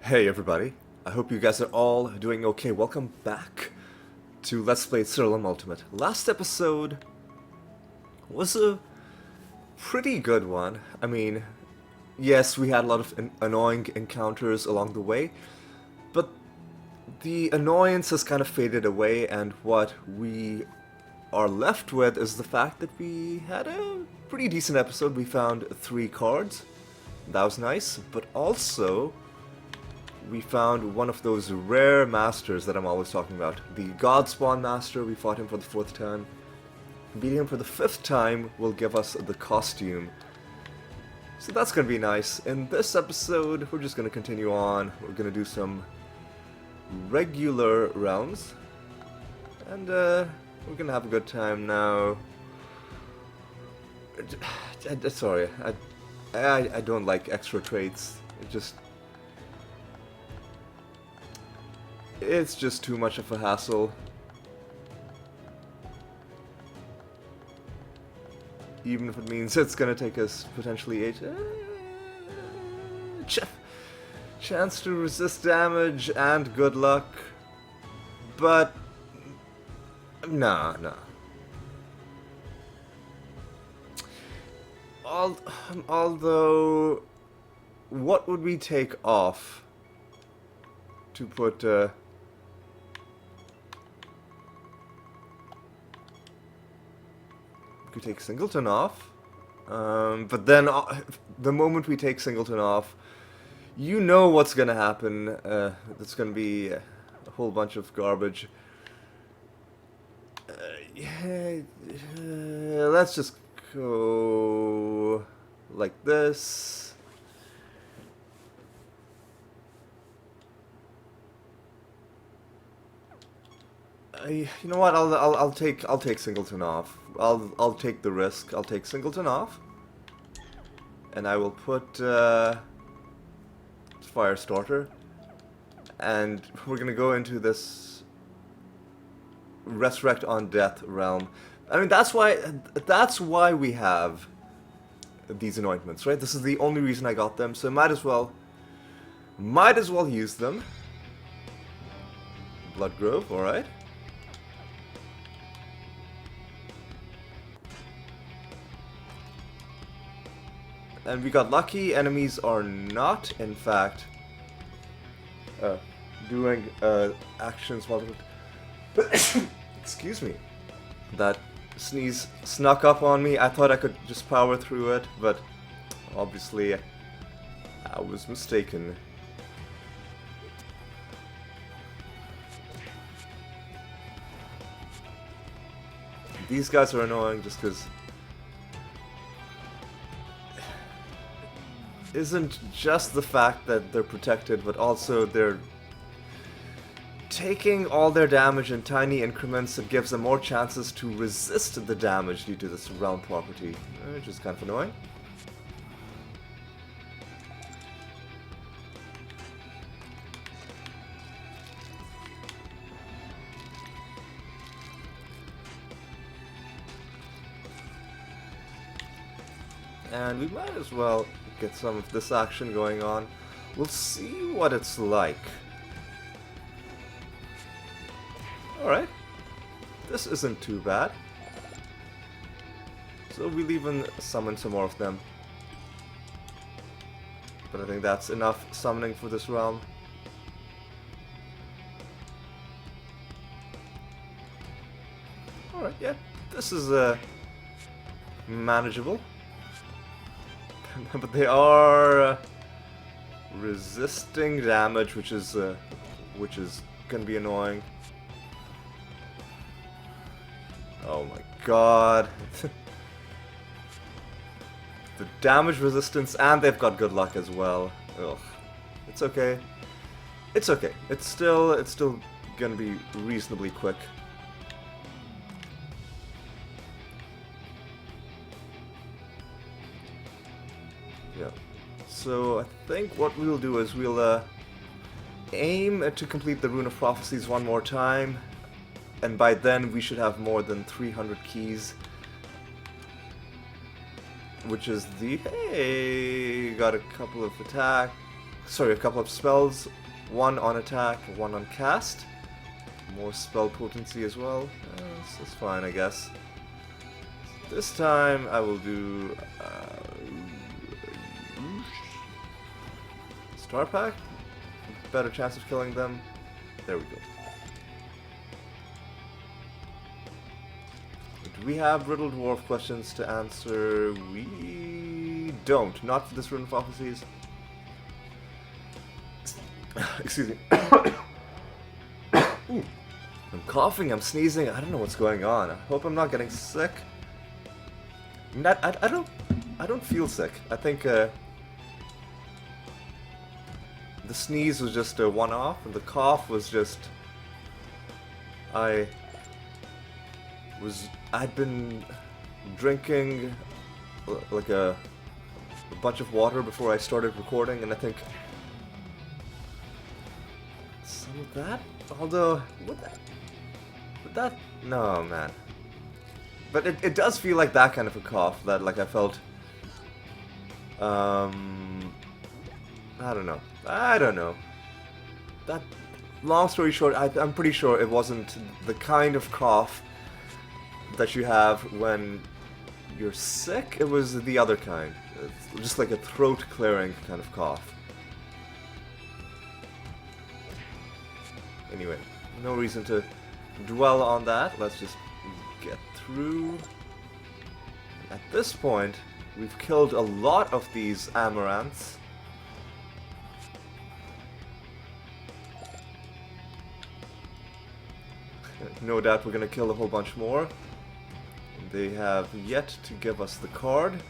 Hey everybody, I hope you guys are all doing okay. Welcome back to Let's Play Siralim Ultimate. Last episode was a pretty good one. I mean, yes, we had a lot of annoying encounters along the way, but the annoyance has kind of faded away, and what we are left with is the fact that we had a pretty decent episode. We found 3 cards. That was nice, but also we found one of those rare masters that I'm always talking about. The Godspawn Master. We fought him for the 4th time. Beating him for the 5th time will give us the costume. So that's going to be nice. In this episode, we're just going to continue on. We're going to do some regular realms. And we're going to have a good time now. Sorry, I don't like extra traits. It's just too much of a hassle. Even if it means it's gonna take us potentially 8... chance to resist damage and good luck. But... nah. Although... what would we take off to put... we take Singleton off, but then the moment we take Singleton off, you know what's gonna happen. It's gonna be a whole bunch of garbage. Yeah, let's just go like this. You know what? I'll take Singleton off. I'll take the risk. I'll take Singleton off, and I will put Firestarter, and we're gonna go into this Resurrect on Death realm. I mean, that's why we have these anointments, right? This is the only reason I got them, so might as well use them. Bloodgrove, all right. And we got lucky. Enemies are not, in fact, doing actions while... Excuse me. That sneeze snuck up on me. I thought I could just power through it, but obviously I was mistaken. These guys are annoying just because... isn't just the fact that they're protected, but also they're taking all their damage in tiny increments. It gives them more chances to resist the damage due to this realm property, which is kind of annoying. And we might as well get some of this action going on. We'll see what it's like. Alright. This isn't too bad. So we'll even summon some more of them. But I think that's enough summoning for this realm. Alright, yeah. This is manageable. But they are resisting damage, which is gonna be annoying. Oh my god. The damage resistance, and they've got good luck as well. Ugh. It's okay. It's okay. It's still gonna be reasonably quick. Yeah. So I think what we'll do is we'll aim to complete the Rune of Prophecies one more time, and by then we should have more than 300 keys, which is the... hey, got a couple of attack sorry, a couple of spells, one on attack, one on cast. More spell potency as well. That's fine, I guess. This time I will do Star Pack. Better chance of killing them. There we go. Do we have Riddle Dwarf questions to answer? We don't. Not for this Rune of Prophecies. Excuse me. Ooh. I'm coughing, I'm sneezing, I don't know what's going on. I hope I'm not getting sick. I don't feel sick. I think the sneeze was just a one-off, and the cough was just... I'd been drinking like a bunch of water before I started recording, and I think some of that, although would that no, man. But it does feel like that kind of a cough that like I felt. I don't know. That, long story short, I'm pretty sure it wasn't the kind of cough that you have when you're sick. It was the other kind. It's just like a throat clearing kind of cough. Anyway, no reason to dwell on that. Let's just get through. At this point, we've killed a lot of these amaranths. No doubt we're gonna kill a whole bunch more. They have yet to give us the card.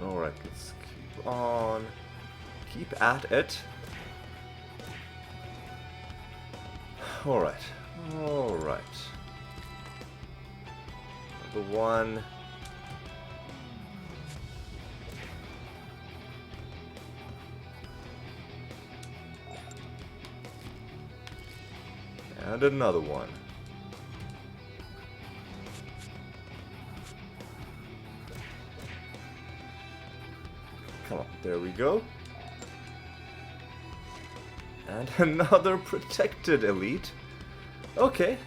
Alright, let's keep on. Keep at it. Alright. Alright. Number one. And another one. Come on, there we go. And another protected elite. Okay.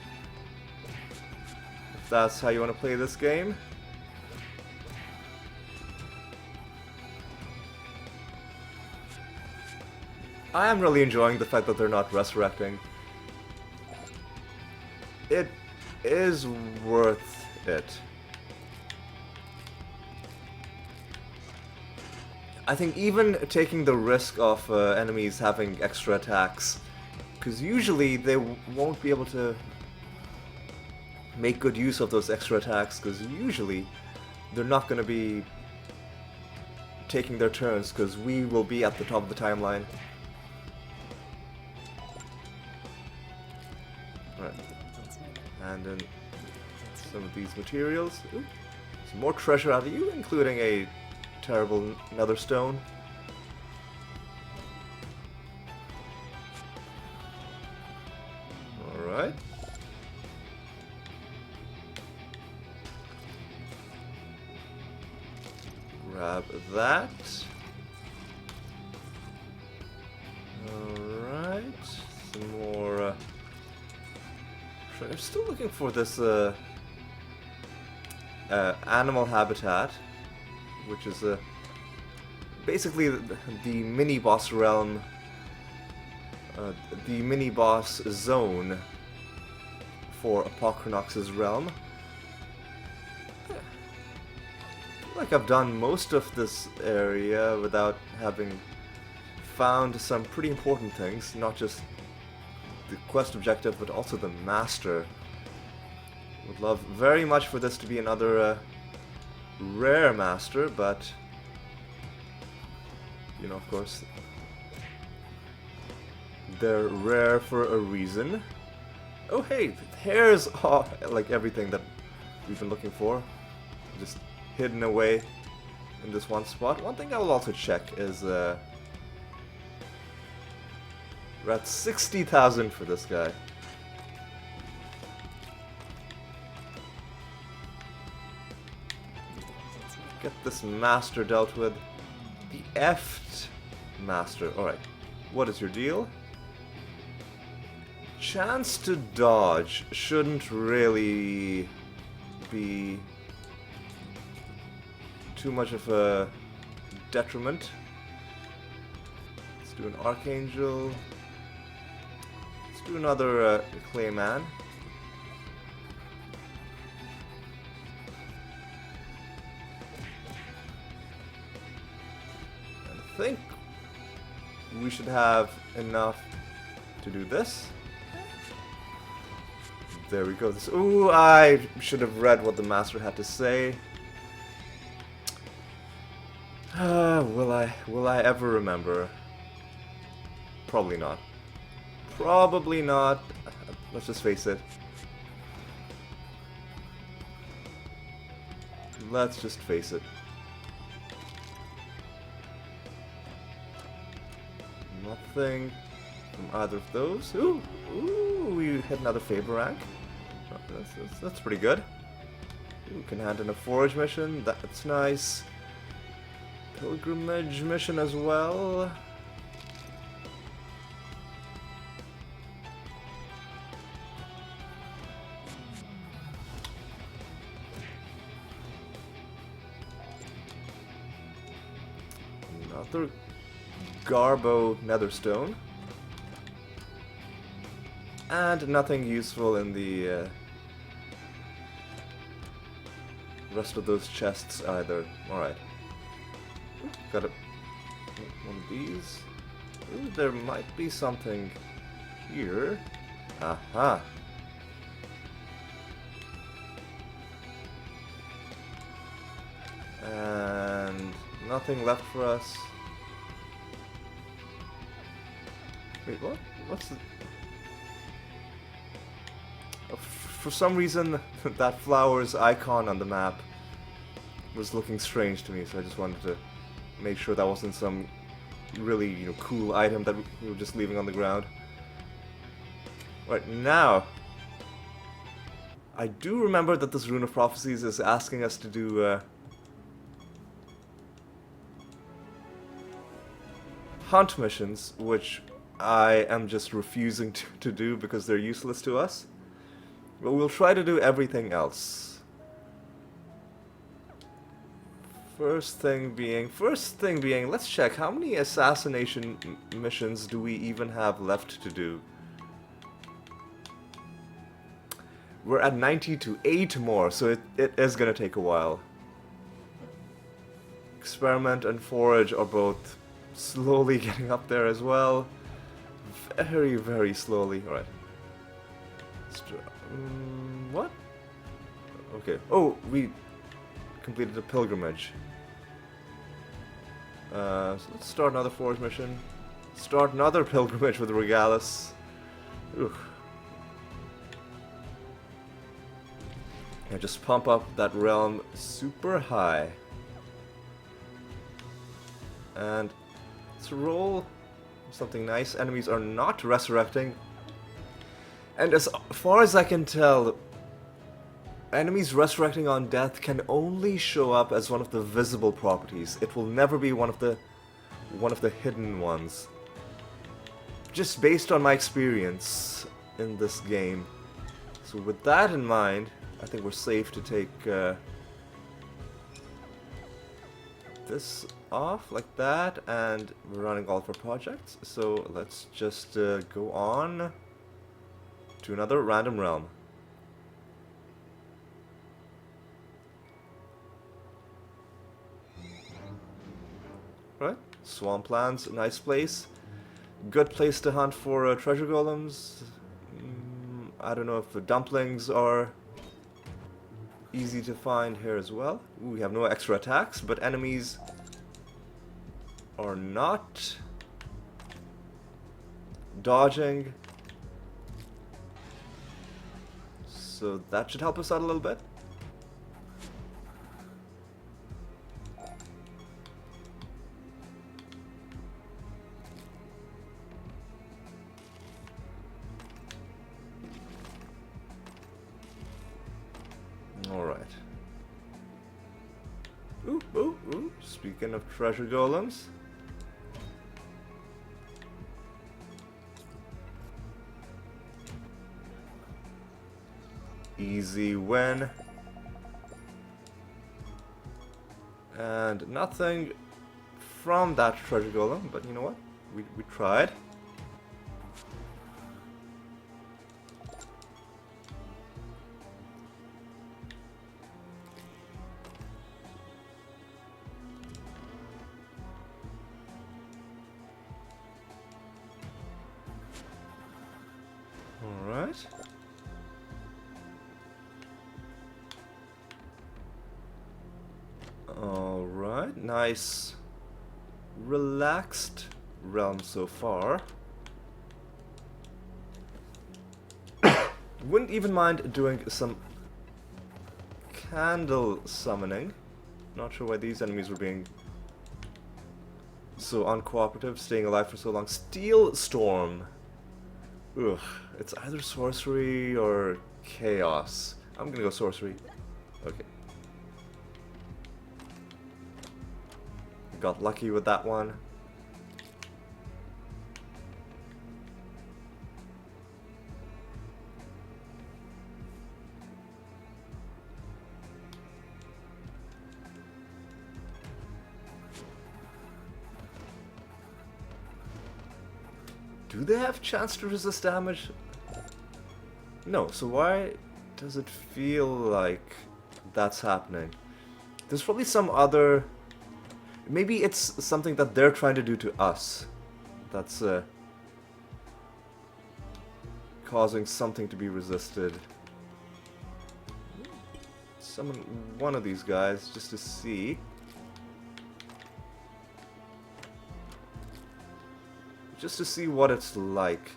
If that's how you want to play this game. I am really enjoying the fact that they're not resurrecting. It is worth it. I think even taking the risk of enemies having extra attacks, because usually they won't be able to make good use of those extra attacks, because usually they're not going to be taking their turns, because we will be at the top of the timeline. Right. And then some of these materials. Ooh, some more treasure out of you, including a terrible nether stone. Alright. Grab that. Alright. Some more. I'm still looking for this animal habitat, which is basically the mini-boss realm, the mini-boss zone for Apocrynox's realm. I feel like I've done most of this area without having found some pretty important things, not just the quest objective, but also the master. Would love very much for this to be another rare master, but you know, of course, they're rare for a reason. Oh hey, here's like everything that we've been looking for, just hidden away in this one spot. One thing I will also check is We're at 60,000 for this guy. Get this master dealt with. The effed master. Alright. What is your deal? Chance to dodge shouldn't really be too much of a detriment. Let's do an Archangel. Let's do another Clayman. I think we should have enough to do this. There we go. Ooh, I should have read what the master had to say. Will I ever remember? Probably not. Probably not. Let's just face it. Let's just face it. Nothing from either of those. Ooh, we hit another favor rank. Oh, that's pretty good. We can hand in a forage mission. That's nice. Pilgrimage mission as well. Another Garbo Netherstone. And nothing useful in the rest of those chests either. Alright. Got one of these. Ooh, there might be something here. Aha. And nothing left for us. Wait, what? What's the... For some reason, that flower's icon on the map was looking strange to me, so I just wanted to make sure that wasn't some really, cool item that we were just leaving on the ground. Right, now, I do remember that this Rune of Prophecies is asking us to do hunt missions, which I am just refusing to do because they're useless to us. But we'll try to do everything else. First thing being, let's check how many assassination missions do we even have left to do. We're at 90 to 8 more, so it is gonna take a while. Experiment and Forage are both slowly getting up there as well. Very, very slowly. Alright. What? Okay. Oh, we completed a pilgrimage. So let's start another forge mission. Start another pilgrimage with Regalis. Ugh. And just pump up that realm super high. And let's roll something nice. Enemies are not resurrecting. And as far as I can tell, enemies resurrecting on death can only show up as one of the visible properties. It will never be one of the hidden ones. Just based on my experience in this game. So with that in mind, I think we're safe to take this off like that, and we're running all of our projects. So let's just go on to another random realm. Right, Swamplands, nice place. Good place to hunt for treasure golems. I don't know if the dumplings are easy to find here as well. Ooh, we have no extra attacks, but enemies are not dodging. So that should help us out a little bit. Speaking of treasure golems. Easy win. And nothing from that treasure golem, but you know what? We tried. Alright. Alright, nice. Relaxed realm so far. Wouldn't even mind doing some candle summoning. Not sure why these enemies were being so uncooperative, staying alive for so long. Steel Storm. Ugh, it's either sorcery or chaos. I'm gonna go sorcery. Okay. Got lucky with that one. Do they have chance to resist damage? No, so why does it feel like that's happening? There's probably some other... Maybe it's something that they're trying to do to us. That's causing something to be resisted. Summon one of these guys just to see. Just to see what it's like.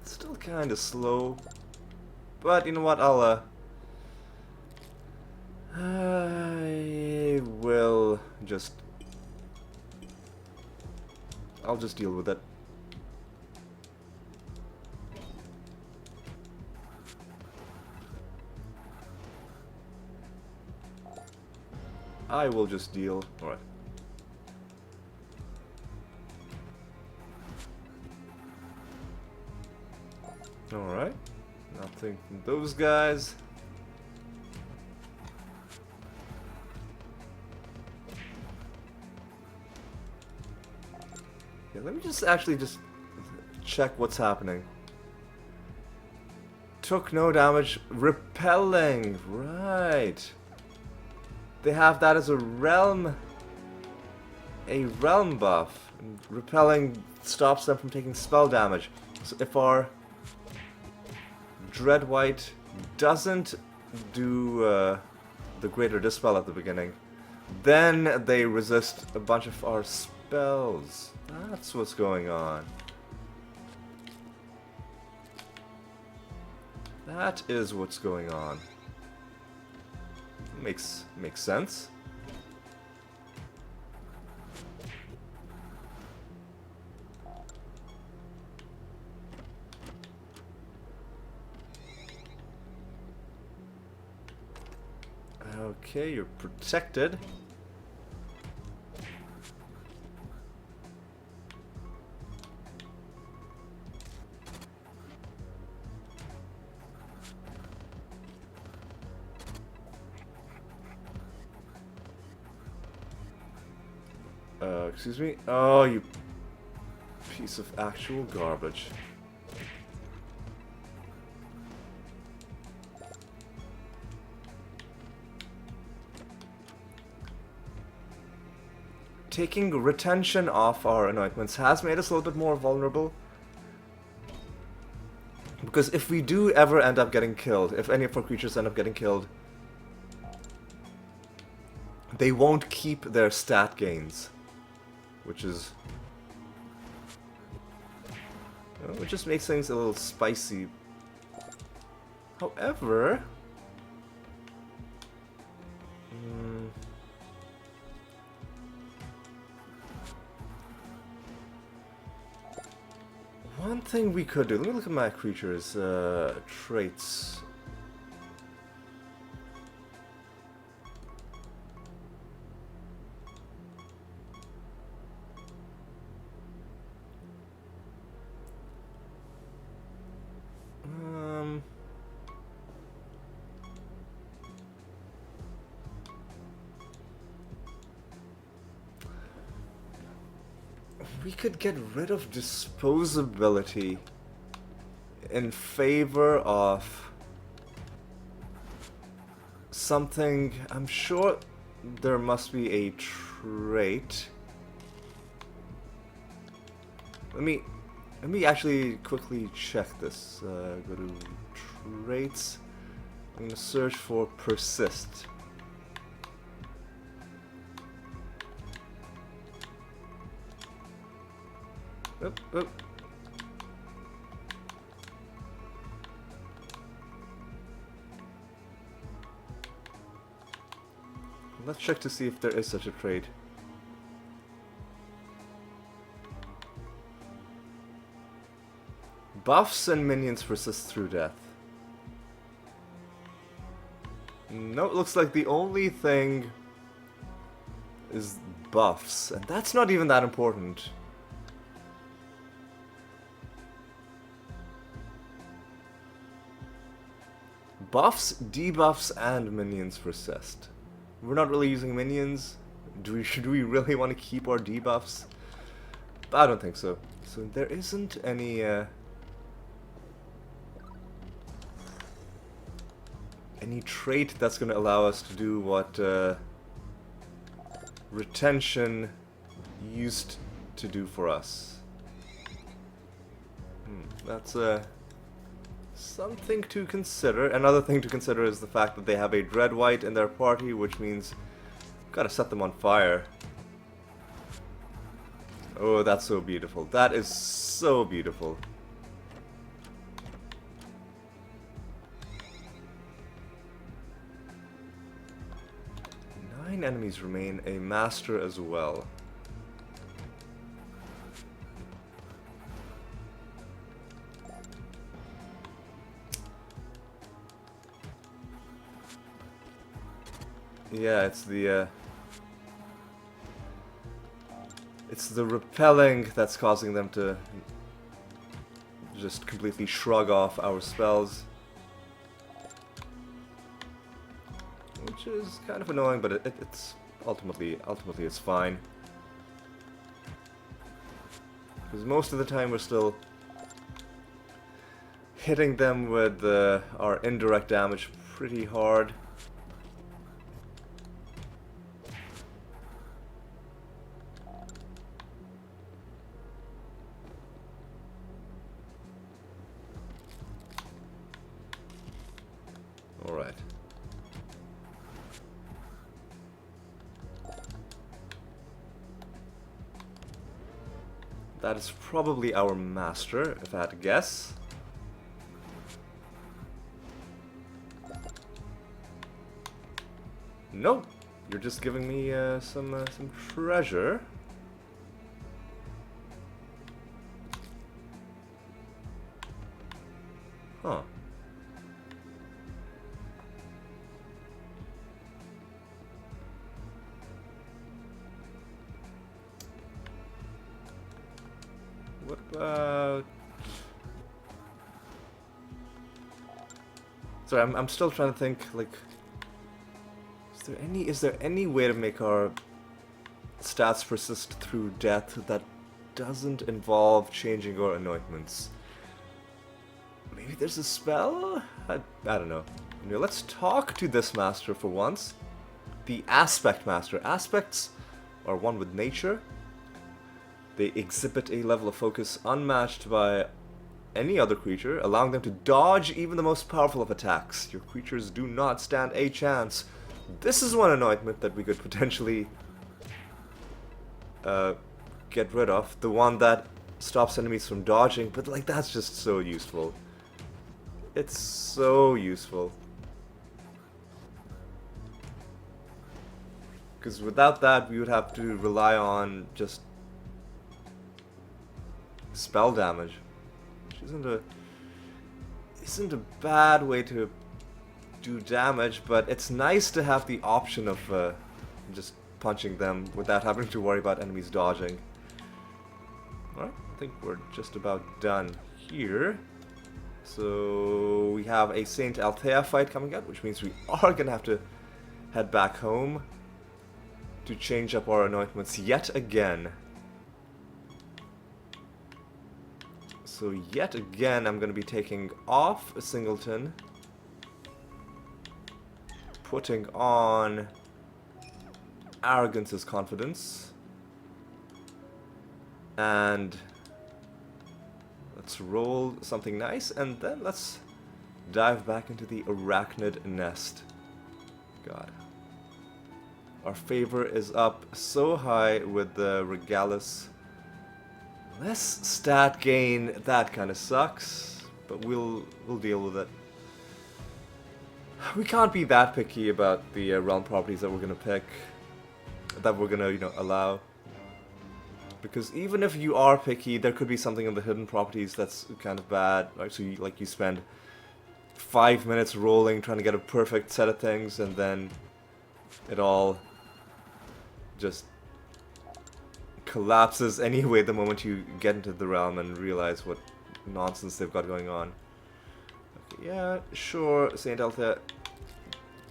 It's still kind of slow. But you know what, I will just... I'll just deal with it. I will just deal. Alright. Alright. Nothing from those guys. Yeah, let me just actually just check what's happening. Took no damage. Repelling. Right. They have that as a realm buff. And repelling stops them from taking spell damage. So if our Dread White doesn't do the Greater Dispel at the beginning, then they resist a bunch of our spells. That's what's going on. That is what's going on. Makes sense. Okay, you're protected. Excuse me? Oh, you piece of actual garbage. Taking retention off our anointments has made us a little bit more vulnerable. Because if we do ever end up getting killed, if any of our creatures end up getting killed, they won't keep their stat gains. Which is... well, it just makes things a little spicy. However... One thing we could do, let me look at my creature's traits. We could get rid of disposability in favor of something. I'm sure there must be a trait. Let me actually quickly check this. Go to traits. I'm gonna search for persist. Oop, oop. Let's check to see if there is such a trait. Buffs and minions persist through death. No, it looks like the only thing is buffs, and that's not even that important. Buffs, debuffs, and minions persist. We're not really using minions. Should we really want to keep our debuffs? I don't think so. So there isn't any trait that's going to allow us to do what retention used to do for us. That's something to consider. Another thing to consider is the fact that they have a Dread White in their party, which means we've got to set them on fire. Oh, that's so beautiful. That is so beautiful. Nine enemies remain, a master as well. Yeah, it's the repelling that's causing them to just completely shrug off our spells, which is kind of annoying, but it's ultimately it's fine, because most of the time we're still hitting them with our indirect damage pretty hard. Alright. That is probably our master, if I had to guess. Nope. You're just giving me some treasure. Huh. What about... Sorry, I'm still trying to think, like... Is there any way to make our stats persist through death that doesn't involve changing our anointments? Maybe there's a spell? I don't know. You know, let's talk to this master for once. The Aspect Master. Aspects are one with nature. They exhibit a level of focus unmatched by any other creature, allowing them to dodge even the most powerful of attacks. Your creatures do not stand a chance. This is one anointment that we could potentially get rid of. The one that stops enemies from dodging, but like that's just so useful. It's so useful. Because without that, we would have to rely on just spell damage. which isn't a bad way to do damage, but it's nice to have the option of just punching them without having to worry about enemies dodging. Alright, I think we're just about done here. So we have a Saint Althea fight coming up, which means we are gonna have to head back home to change up our anointments yet again. So yet again I'm gonna be taking off a Singleton, putting on Arrogance as Confidence, and let's roll something nice, and then let's dive back into the Arachnid Nest. God. Our favor is up so high with the Regalis. Less stat gain, that kind of sucks, but we'll deal with it. We can't be that picky about the realm properties that we're gonna pick, that we're gonna, you know, allow. Because even if you are picky, there could be something in the hidden properties that's kind of bad. Right? So you spend 5 minutes rolling, trying to get a perfect set of things, and then it all just collapses anyway the moment you get into the realm and realize what nonsense they've got going on. Okay, yeah, sure, Saint Althea,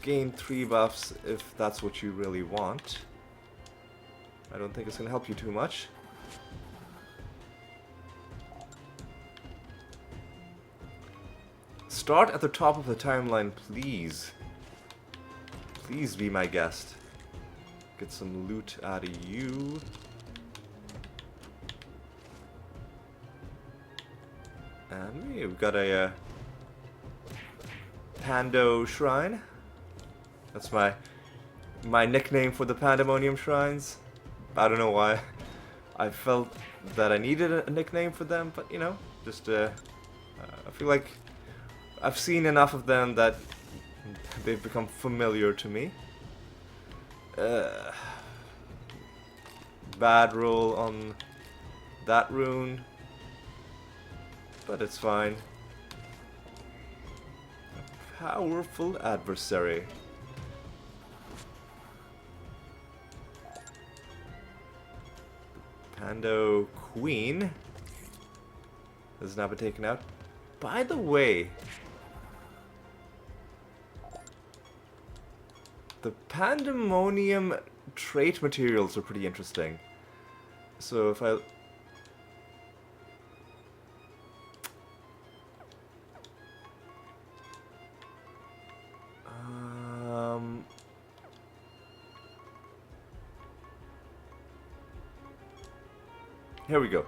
gain 3 buffs if that's what you really want. I don't think it's going to help you too much. Start at the top of the timeline, please. Please be my guest. Get some loot out of you. And we've got a Pando Shrine. That's my nickname for the Pandemonium Shrines. I don't know why. I felt that I needed a nickname for them, but you know, just I feel like I've seen enough of them that they've become familiar to me. Bad roll on that rune, but it's fine. A powerful adversary. Pando Queen has now been taken out. By the way, the Pandemonium trait materials are pretty interesting. So if I... Here we go.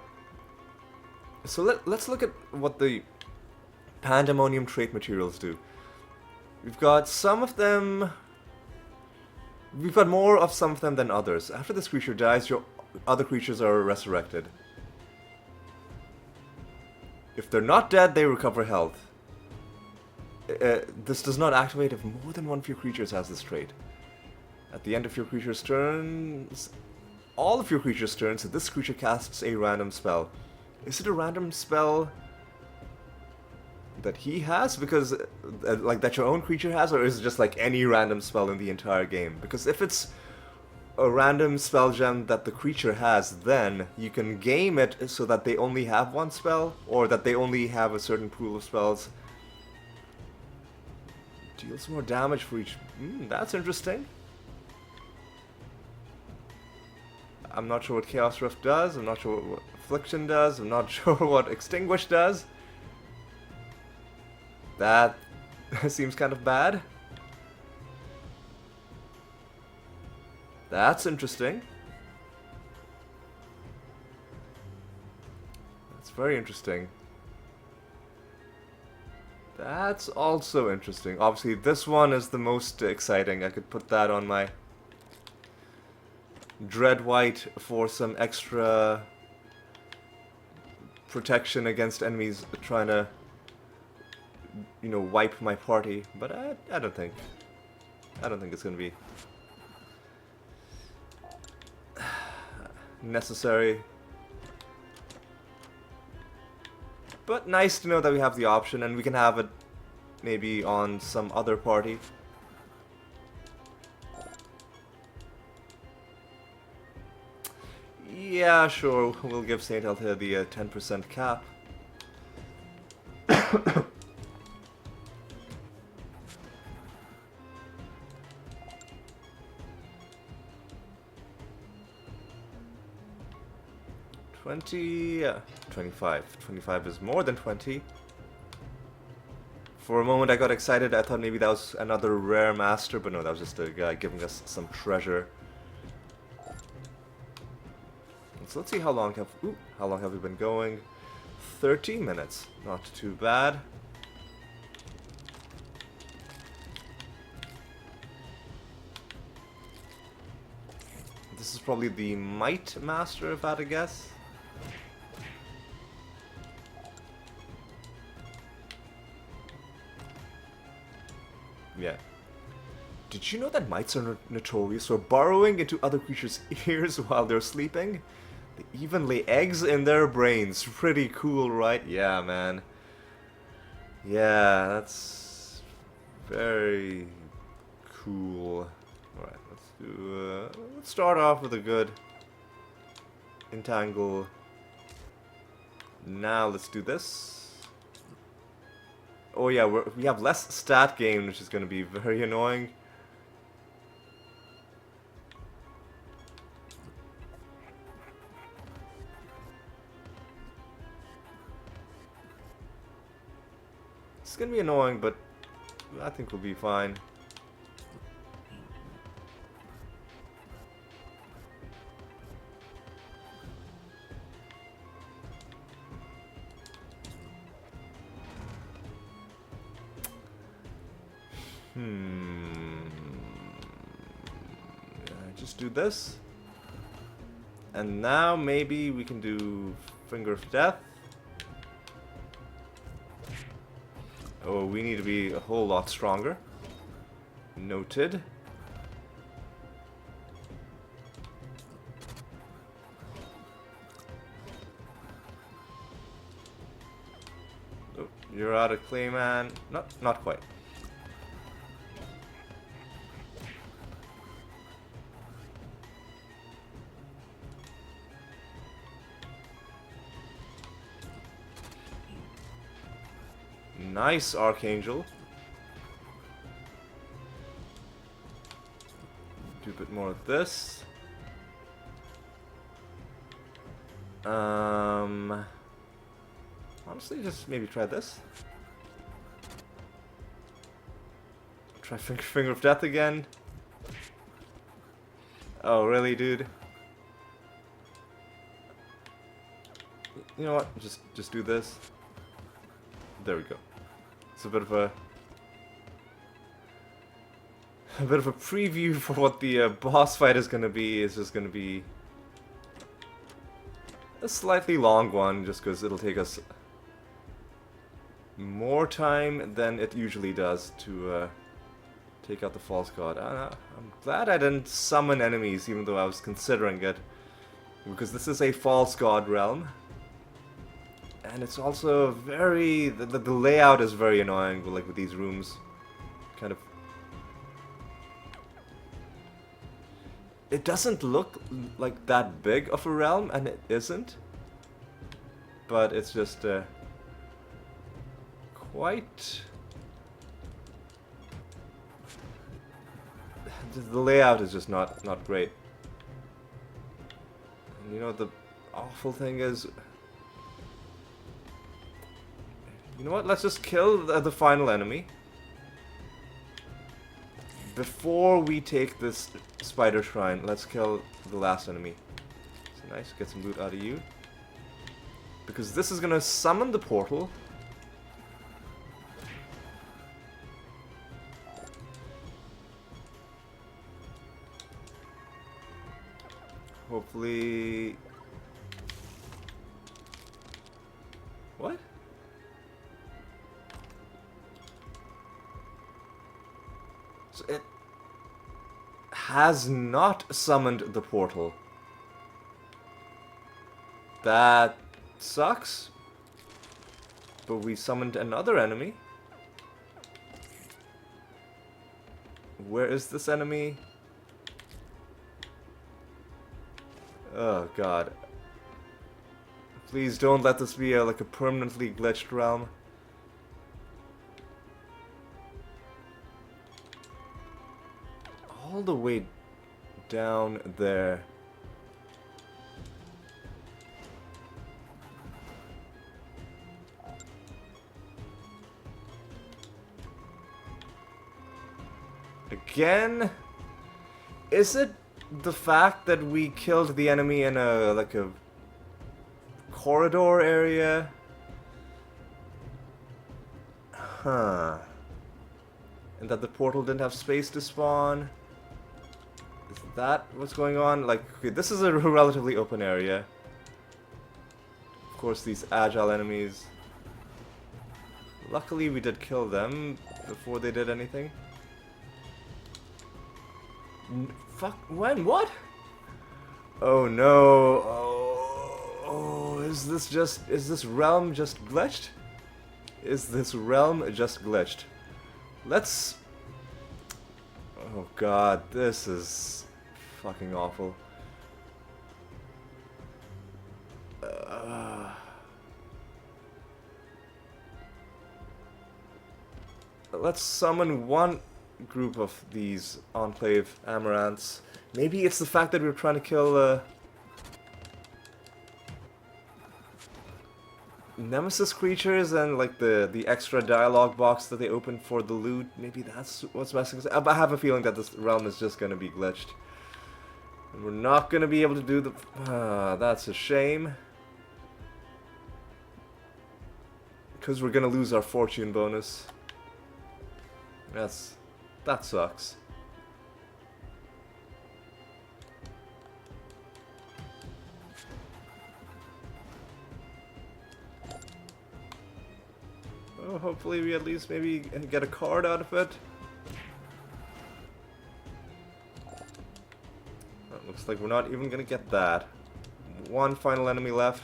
So let's look at what the Pandemonium trait materials do. We've got some of them... We've got more of some of them than others. After this creature dies, your other creatures are resurrected. If they're not dead, they recover health. This does not activate if more than one of your creatures has this trait. At the end of your creature's turns... all of your creature's turns, this creature casts a random spell. Is it a random spell that he has? Because, like, that your own creature has? Or is it just, like, any random spell in the entire game? Because if it's a random spell gem that the creature has, then you can game it so that they only have one spell, or that they only have a certain pool of spells. Deals more damage for each... that's interesting. I'm not sure what Chaos Rift does, I'm not sure what Affliction does, I'm not sure what Extinguish does. That seems kind of bad. That's interesting. That's very interesting. That's also interesting. Obviously, this one is the most exciting. I could put that on my Dread White for some extra protection against enemies trying to, you know, wipe my party. But I don't think it's gonna be necessary. But nice to know that we have the option, and we can have it maybe on some other party. Yeah, sure, we'll give Saint Althea the 10% cap. 20, 25. 25 is more than 20. For a moment I got excited, I thought maybe that was another rare master, but no, that was just a guy giving us some treasure. So let's see how long have we been going? 30 minutes, not too bad. This is probably the Might Master, if I had to guess. Yeah. Did you know that mites are notorious for burrowing into other creatures' ears while they're sleeping? They even lay eggs in their brains. Pretty cool, right? Yeah, man. Yeah, that's very cool. Alright, let's start off with a good entangle. Now let's do this. Oh yeah, we have less stat gain, which is going to be very annoying. It's going to be annoying, but I think we'll be fine. Just do this. And now maybe we can do Finger of Death. Oh, we need to be a whole lot stronger. Noted. Oh, you're out of clay, man. Not quite. Nice, Archangel. Do a bit more of this. Honestly, just maybe try this. Try Finger of Death again. Oh, really, dude? You know what? Just do this. There we go. It's a bit of a preview for what the boss fight is going to be. It's just going to be a slightly long one, just because it'll take us more time than it usually does to take out the false god. I'm glad I didn't summon enemies, even though I was considering it, because this is a false god realm. And it's also very... The layout is very annoying, like with these rooms. Kind of... It doesn't look like that big of a realm, and it isn't. But it's just... quite... The layout is just not great. And you know, the awful thing is... You know what? Let's just kill the final enemy before we take this spider shrine. Let's kill the last enemy. So nice, get some loot out of you. Because this is gonna summon the portal. Hopefully... What? It has not summoned the portal. That sucks. but we summoned another enemy. Where is this enemy? Oh god. Please don't let this be like a permanently glitched realm. All the way down there. Again? Is it the fact that we killed the enemy in a like a corridor area? Huh. And that the portal didn't have space to spawn? Is that what's going on? Like, okay, this is a relatively open area. Of course, these agile enemies. Luckily, we did kill them before they did anything. Fuck, when? What? Oh no. Oh, is this realm just glitched? Is this realm just glitched? Let's... Oh god, this is fucking awful. Let's summon one group of these Enclave Amaranths. Maybe it's the fact that we're trying to kill nemesis creatures and like the extra dialogue box that they opened for the loot. Maybe that's what's messing us up. I have a feeling that this realm is just gonna be glitched. And we're not gonna be able to do the... that's a shame. Because we're gonna lose our fortune bonus. That sucks. Oh, hopefully we at least maybe get a card out of it. Well, looks like we're not even gonna get that. One final enemy left.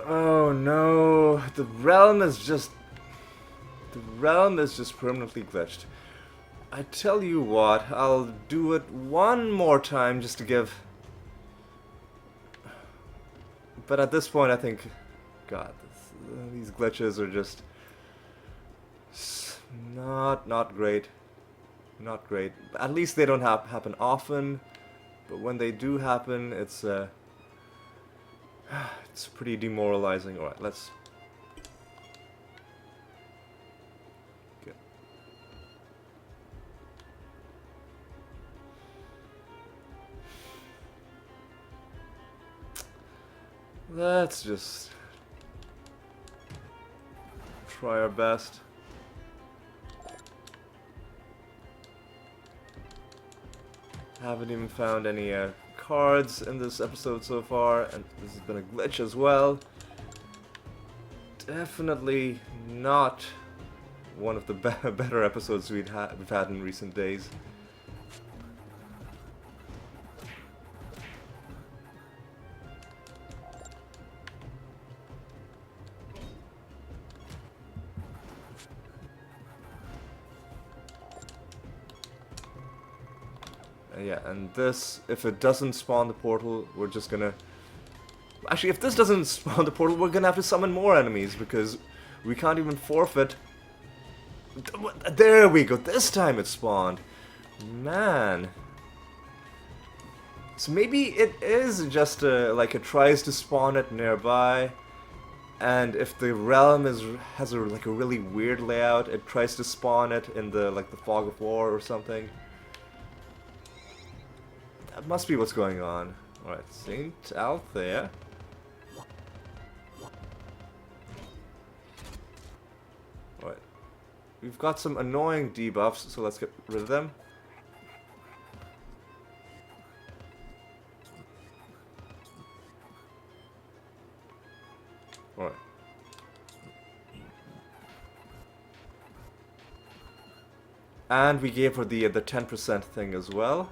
Oh no, the realm is just permanently glitched. I tell you what, I'll do it one more time just to give... But at this point I think, god, these glitches are just not great. Not great. At least they don't happen often, but when they do happen, it's pretty demoralizing. Alright, let's... Okay. Let's just... try our best. Haven't even found any cards in this episode so far, and this has been a glitch as well. Definitely not one of the better episodes we've had in recent days. Yeah, and this, if it doesn't spawn the portal, we're just gonna... Actually, if this doesn't spawn the portal, we're gonna have to summon more enemies, because we can't even forfeit... There we go, this time it spawned! Man... So maybe it is just like it tries to spawn it nearby, and if the realm has like a really weird layout, it tries to spawn it in the like the fog of war or something. That must be what's going on. Alright, Saint out there. we've got some annoying debuffs, so let's get rid of them. Alright. And we gave her the 10% thing as well.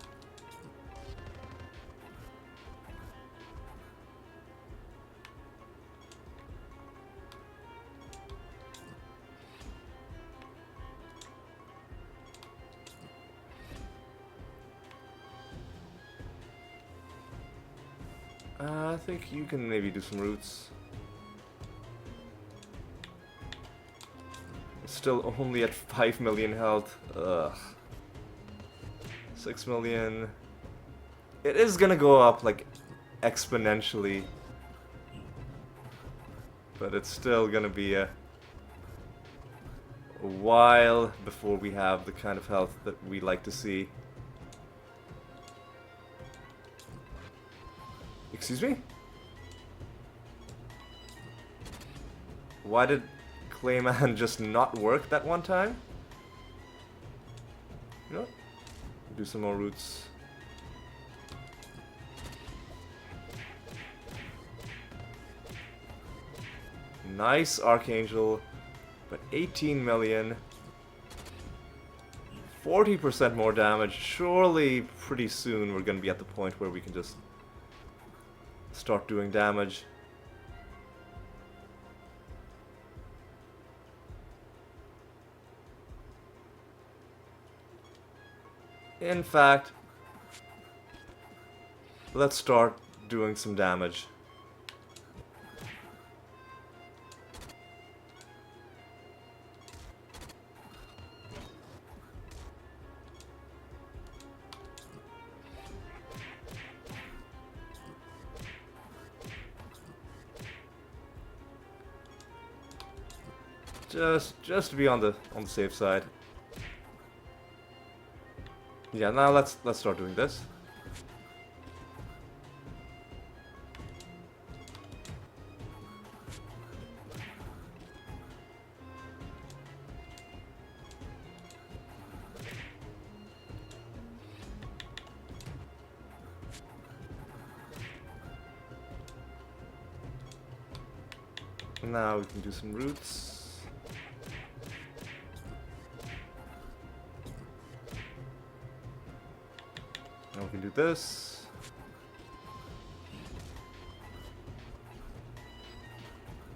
I think you can maybe do some roots. Still only at 5 million health. Ugh. 6 million. It is gonna go up like exponentially, but it's still gonna be a while before we have the kind of health that we like to see. Excuse me? Why did Clayman just not work that one time? You know what? Do some more roots. Nice Archangel, but 18 million. 40% more damage. Surely pretty soon we're gonna be at the point where we can just start doing damage. In fact, let's start doing some damage. Just to be on the safe side. Yeah, now let's start doing this. Now we can do some roots. Now we can do this.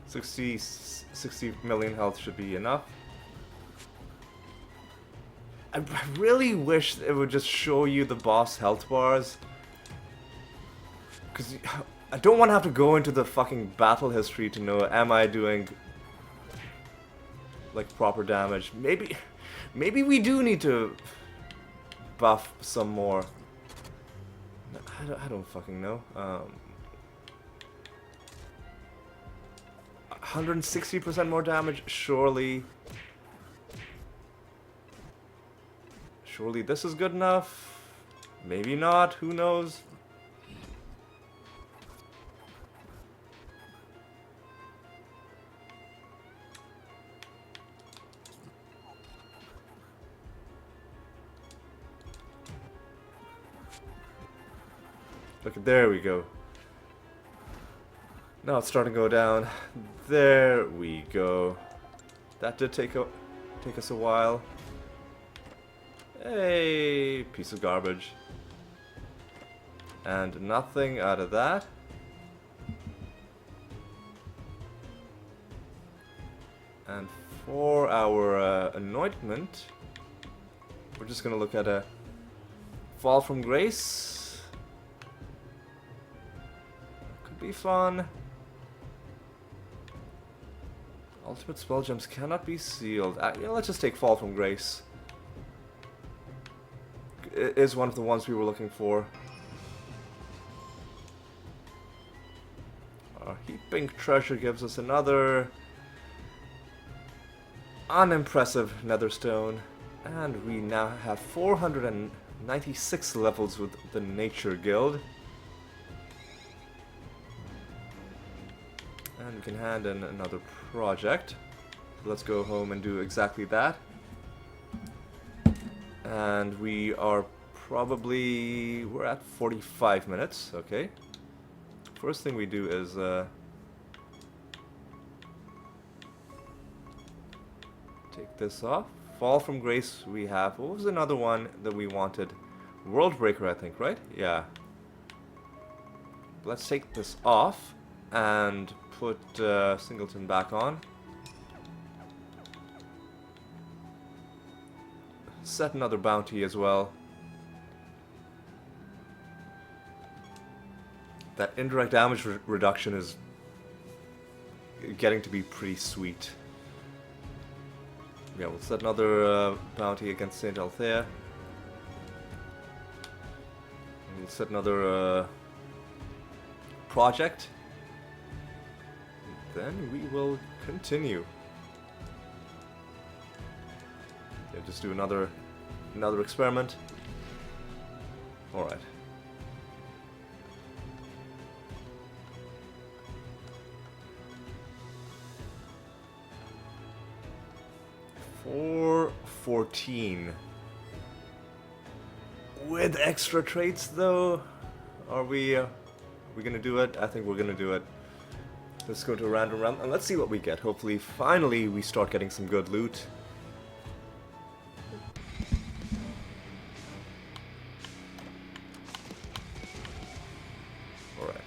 $60 million health should be enough. I really wish it would just show you the boss health bars. Because I don't want to have to go into the fucking battle history to know, am I doing like proper damage? Maybe we do need to buff some more. I don't fucking know. 160% more damage, surely this is good enough. Maybe not, who knows? Look, there we go. Now it's starting to go down. There we go. That did take us a while. Hey, piece of garbage. And nothing out of that. And for our anointment, we're just gonna look at a fall from grace. Be fun. Ultimate spell gems cannot be sealed. You know, let's just take Fall from Grace. It is one of the ones we were looking for. Our heaping treasure gives us another unimpressive nether stone, and we now have 496 levels with the Nature Guild. And we can hand in another project. So let's go home and do exactly that. And we are probably... we're at 45 minutes, okay. First thing we do is... take this off. Fall from Grace we have. What was another one that we wanted? World Breaker, I think, right? Yeah. Let's take this off and put Singleton back on. Set another bounty as well. That indirect damage reduction is getting to be pretty sweet. Yeah, we'll set another bounty against Saint Althea. We'll set another project. Then we will continue. Yeah, just do another experiment. All right. For 14. With extra traits though, are we gonna do it? I think we're gonna do it. Let's go to a random round and let's see what we get. Hopefully, finally, we start getting some good loot. Alright.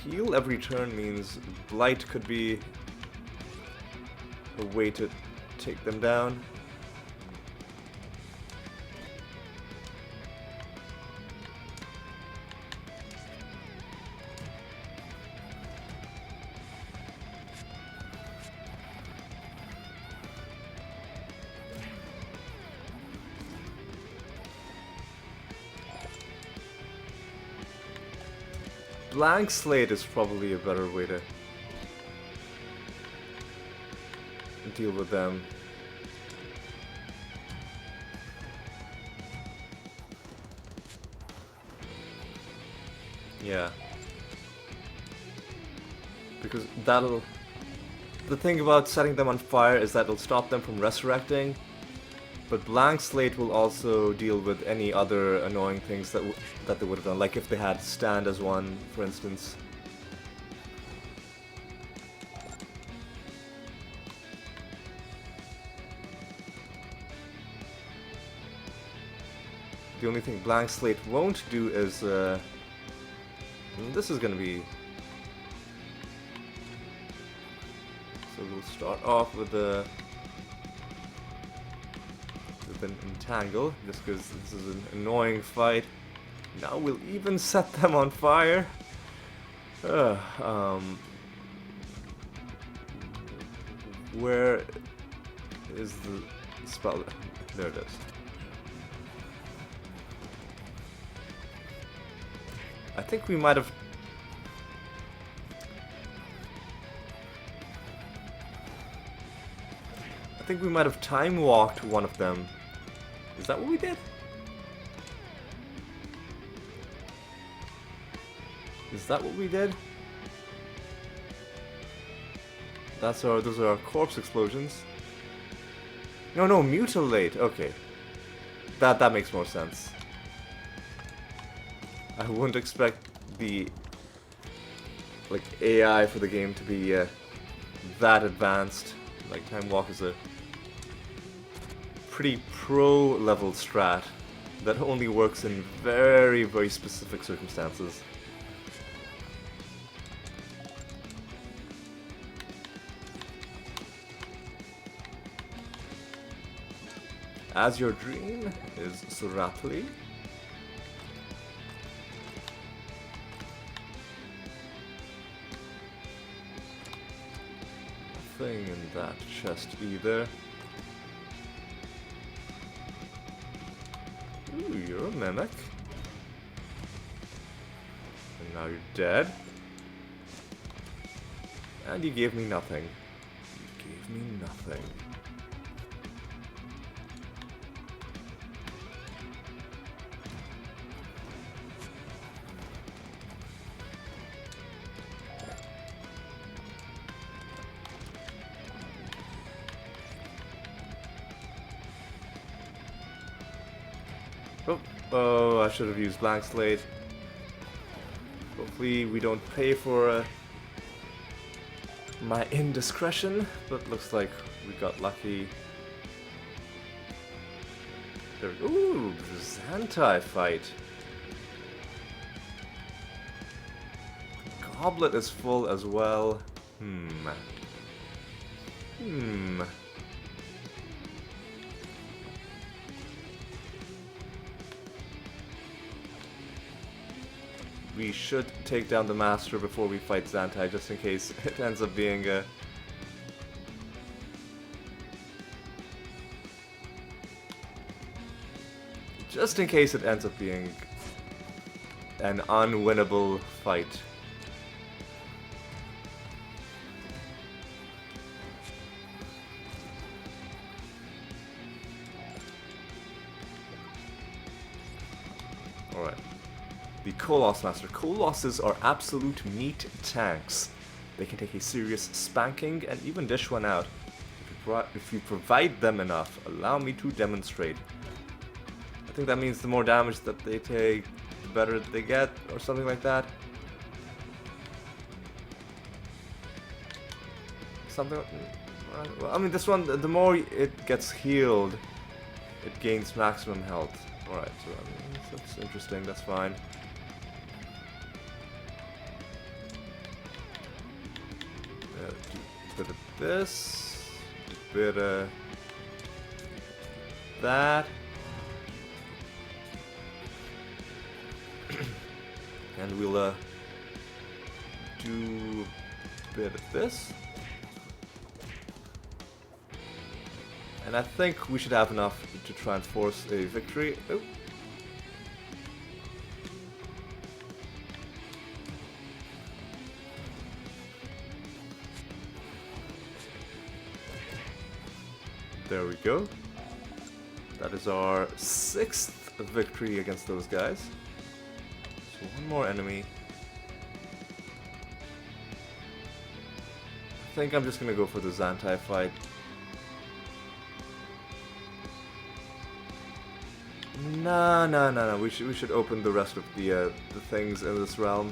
Heal every turn means Blight could be a way to take them down. Blank Slate is probably a better way to deal with them. Yeah. Because that'll... the thing about setting them on fire is that it'll stop them from resurrecting, but Blank Slate will also deal with any other annoying things that they would have done, like if they had Stand as one, for instance. The only thing Blank Slate won't do is, this is gonna be... so we'll start off with an Entangle, just because this is an annoying fight. Now we'll even set them on fire. Where is the spell? There it is. I think we might have... time walked one of them. Is that what we did? Is that what we did? Those are our corpse explosions. No, mutilate. Okay. That makes more sense. I wouldn't expect the AI for the game to be that advanced. Like, Time Walk is a pretty pro level strat that only works in very, very specific circumstances. As Your Dream is Siralim. Nothing in that chest either. Ooh, you're a mimic. And now you're dead. And you gave me nothing. You gave me nothing. Oh, I should have used blank slate. Hopefully we don't pay for my indiscretion, but looks like we got lucky. There we go. Ooh, there's anti-fight. Goblet is full as well. We should take down the master before we fight Xantai, just in case it ends up being a... Just in case it ends up being an unwinnable fight. Alright. The Koloss Master. Kolosses are absolute meat tanks. They can take a serious spanking and even dish one out. If you provide them enough, allow me to demonstrate. I think that means the more damage that they take, the better they get, or something like that. Something. Well, I mean, this one, the more it gets healed, it gains maximum health. Alright, so I mean, that's interesting, that's fine. Do a bit of this, a bit of that. And we'll do a bit of this. And I think we should have enough to try and force a victory. Oh. There we go. That is our 6th victory against those guys. So one more enemy. I think I'm just gonna go for the Xantai fight. No. We should open the rest of the things in this realm.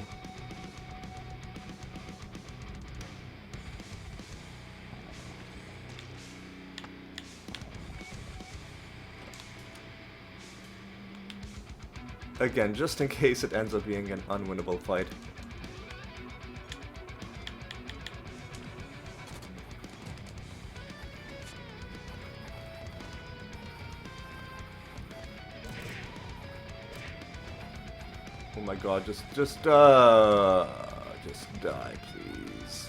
Again, just in case it ends up being an unwinnable fight. Oh my god, just die, please.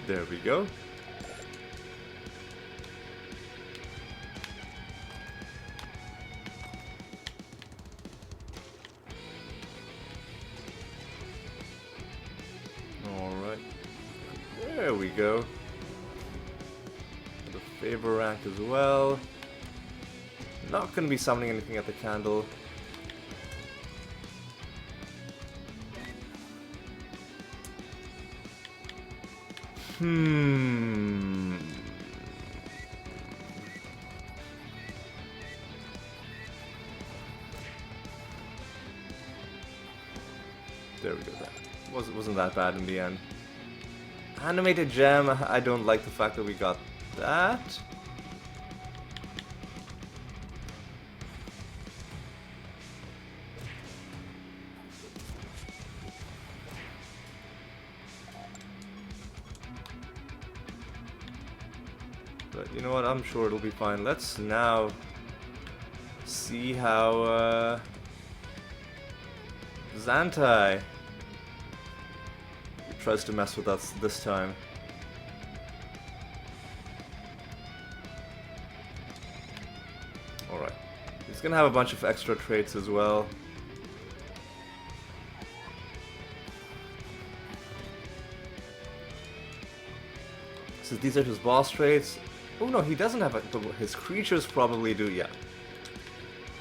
There we go. Alright. There we go. The favor rank as well. Not gonna be summoning anything at the candle. There we go. That wasn't that bad in the end. Animated gem. I don't like the fact that we got that. But you know what, I'm sure it'll be fine. Let's now see how Xantai tries to mess with us this time. Alright. He's gonna have a bunch of extra traits as well. So these are his boss traits. Oh no, he doesn't have his creatures probably do, yeah.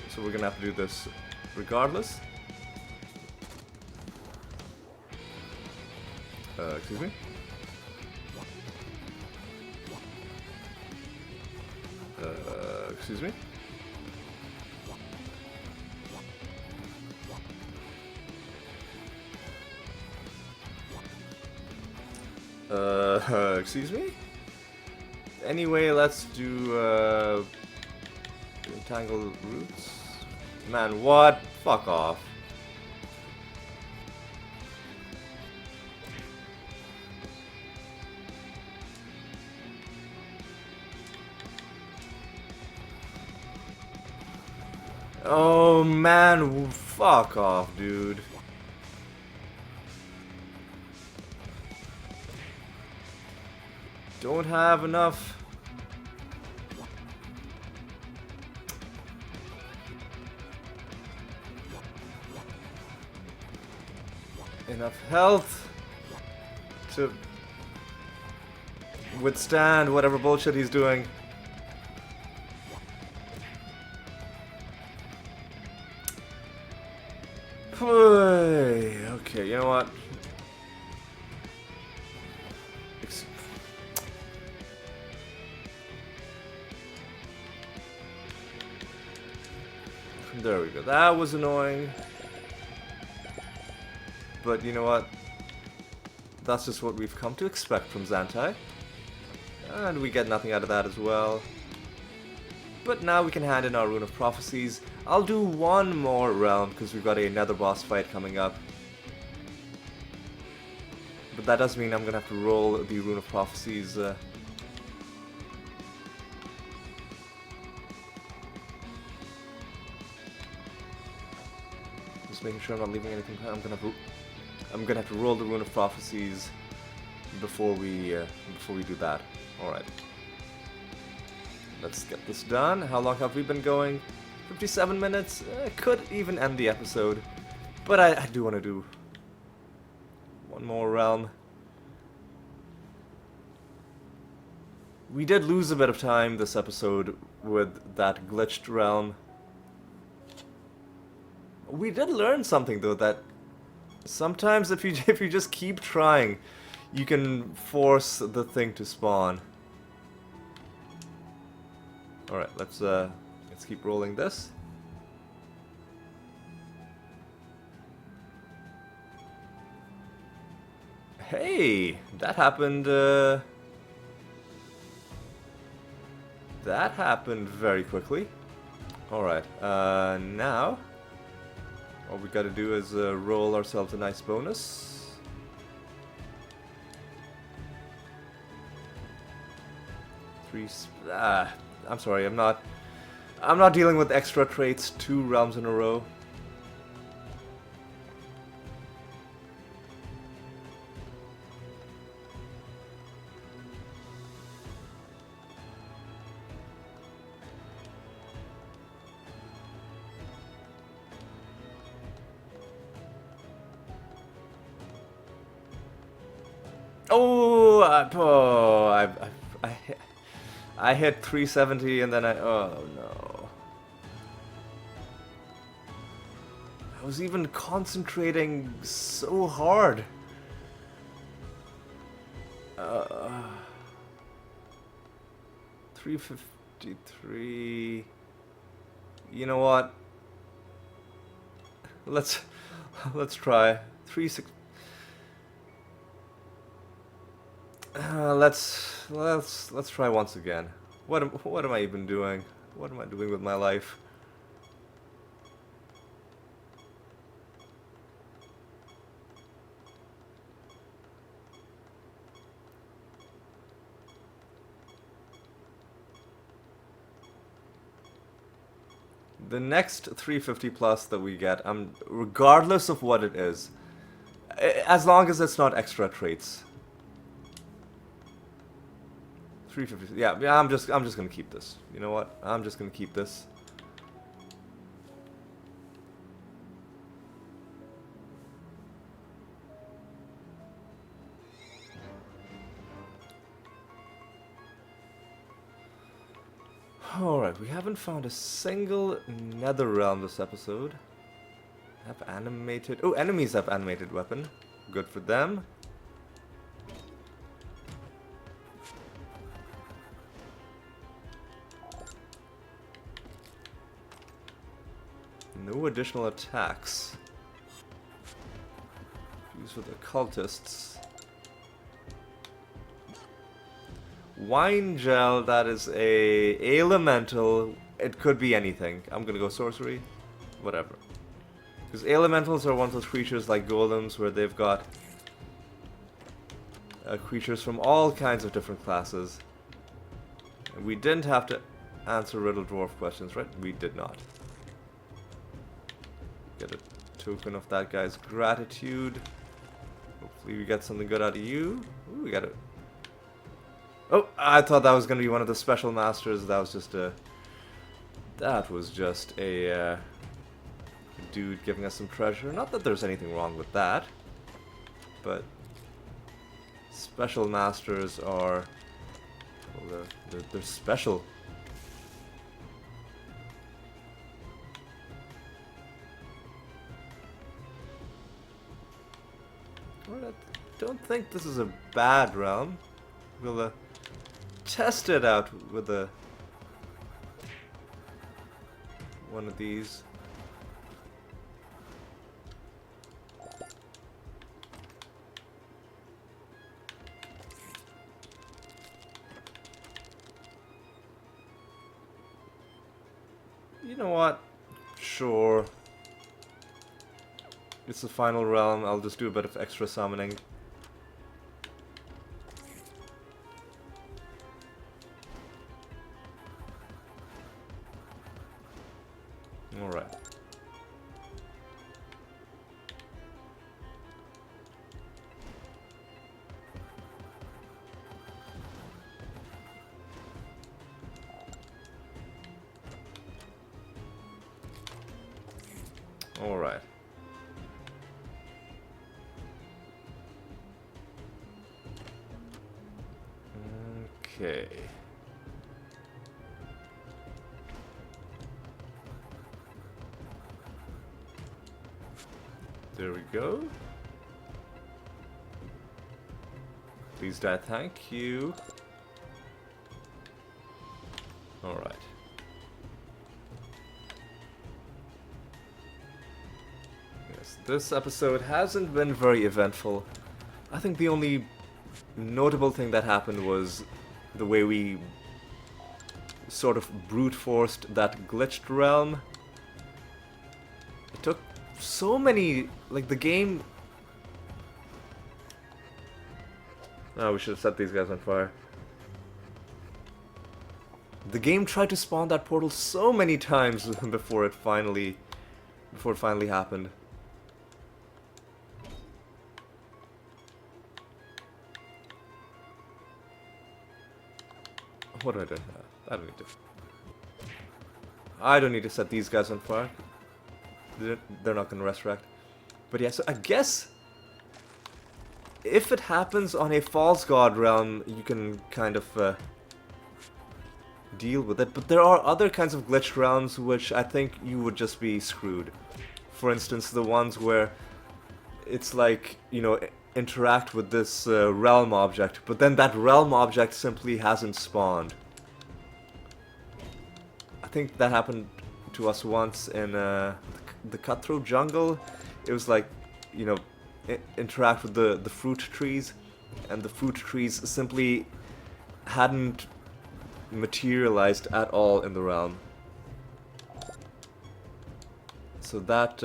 So we're gonna have to do this regardless. Excuse me? Excuse me? Excuse me? Anyway, let's do, entangle roots. Man, what? Fuck off. Oh man, fuck off, dude. Don't have enough. Enough health to withstand whatever bullshit he's doing. Okay, you know what? There we go. That was annoying. But you know what? That's just what we've come to expect from Xantai. And we get nothing out of that as well. But now we can hand in our Rune of Prophecies. I'll do one more realm because we've got a Nether Boss fight coming up. But that does mean I'm gonna have to roll the Rune of Prophecies. Just making sure I'm not leaving anything. I'm gonna have to roll the Rune of Prophecies before we do that. All right. Let's get this done. How long have we been going? 57 minutes? Could even end the episode. But I do want to do one more realm. We did lose a bit of time this episode with that glitched realm. We did learn something though, that sometimes if you just keep trying, you can force the thing to spawn. Alright, let's keep rolling this. Hey, that happened very quickly. Alright, now all we gotta do is roll ourselves a nice bonus. I'm sorry, I'm not dealing with extra traits 2 realms in a row. I hit 370 and then oh no. I was even concentrating so hard. 353. You know what? Let's try 36. Let's try once again. What am I even doing? What am I doing with my life? The next 350 plus that we get, regardless of what it is, as long as it's not extra traits. 350. Yeah, I'm just gonna keep this. You know what? I'm just gonna keep this. Alright, we haven't found a single nether realm this episode. Have animated... Oh, enemies have animated weapon. Good for them. No additional attacks. Used with the cultists. Wine gel, that is a elemental. It could be anything. I'm gonna go sorcery. Whatever. Because elementals are one of those creatures like golems where they've got creatures from all kinds of different classes. And we didn't have to answer riddle dwarf questions, right? We did not. Get a token of that guy's gratitude. Hopefully we get something good out of you. Ooh, we got it. Oh, I thought that was going to be one of the special masters. That was just a... That was just a dude giving us some treasure. Not that there's anything wrong with that. But... Special masters are... Well, they're special. Well, I don't think this is a bad realm. We'll test it out with one of these. You know what? Sure. It's the final realm. I'll just do a bit of extra summoning. Alright. Alright. Okay. There we go. Please die, thank you. Alright. Yes, this episode hasn't been very eventful. I think the only notable thing that happened was the way we sort of brute forced that glitched realm. It took so many, like the game... Oh, we should have set these guys on fire. The game tried to spawn that portal so many times before it finally happened. What do I do? I don't need to. I don't need to set these guys on fire. They're not going to resurrect. But yeah, so I guess if it happens on a false god realm, you can kind of deal with it. But there are other kinds of glitched realms which I think you would just be screwed. For instance, the ones where it's like, you know, interact with this realm object, but then that realm object simply hasn't spawned. I think that happened to us once in the Cutthroat Jungle. It was like, you know, interact with the fruit trees, and the fruit trees simply hadn't materialized at all in the realm. So that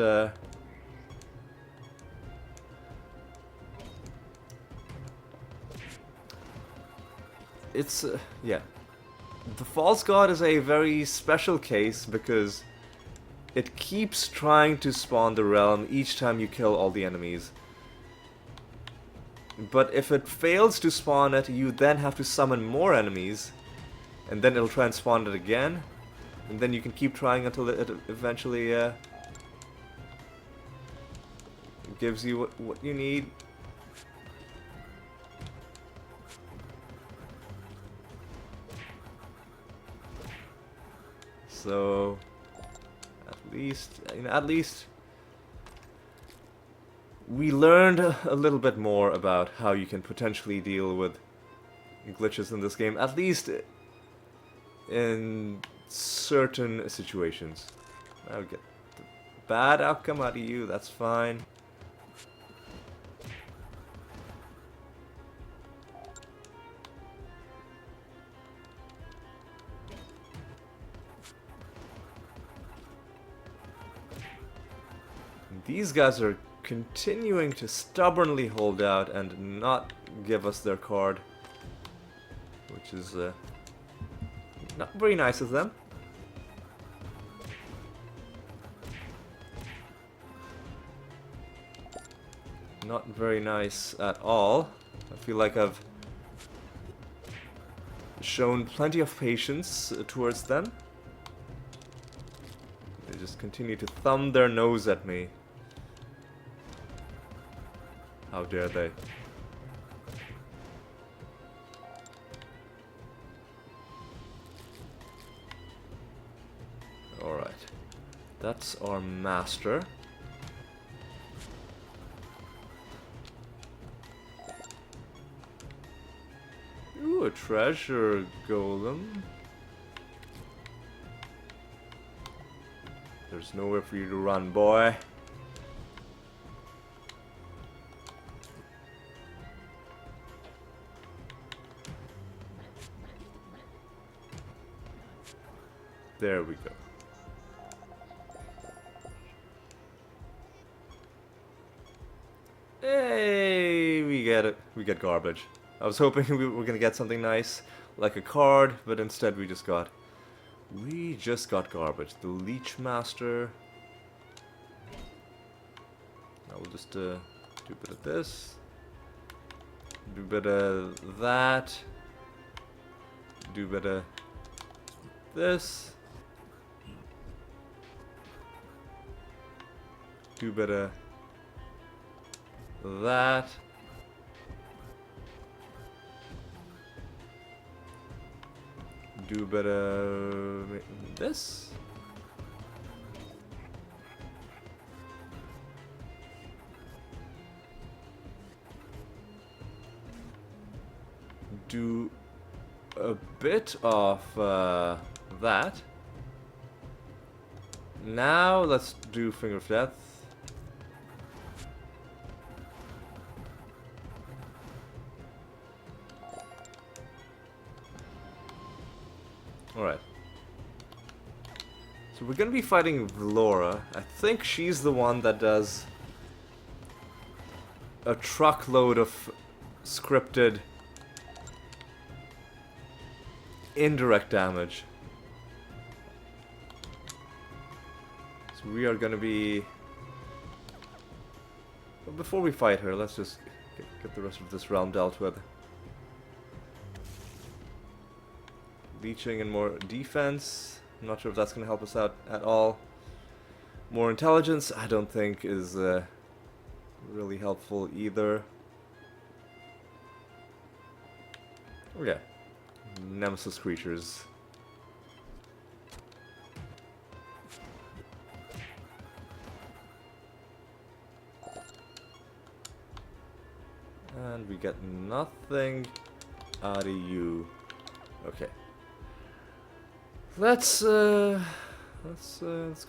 it's yeah, the false god is a very special case because it keeps trying to spawn the realm each time you kill all the enemies. But if it fails to spawn it, you then have to summon more enemies, and then it'll try and spawn it again, and then you can keep trying until it eventually gives you what you need. So at least we learned a little bit more about how you can potentially deal with glitches in this game, at least in certain situations. I'll get bad outcome out of you, that's fine. These guys are continuing to stubbornly hold out and not give us their card, which is not very nice of them. Not very nice at all. I feel like I've shown plenty of patience towards them. They just continue to thumb their nose at me. How dare they? Alright. That's our master. Ooh, a treasure golem. There's nowhere for you to run, boy. There we go. Hey, we get it. We get garbage. I was hoping we were gonna get something nice, like a card, but instead we just got garbage. The Leech Master. I will just do a bit of this, do a bit of that, do a bit of this, do a bit of that. Do a bit of this. Do a bit of that. Now let's do Finger of Death. Alright. So we're gonna be fighting Vlora. I think she's the one that does a truckload of scripted indirect damage. So we are gonna be... But before we fight her, let's just get the rest of this realm dealt with. Leeching and more defense. I'm not sure if that's going to help us out at all. More intelligence, I don't think is really helpful either. Okay. Nemesis creatures. And we get nothing out of you. Okay. Let's go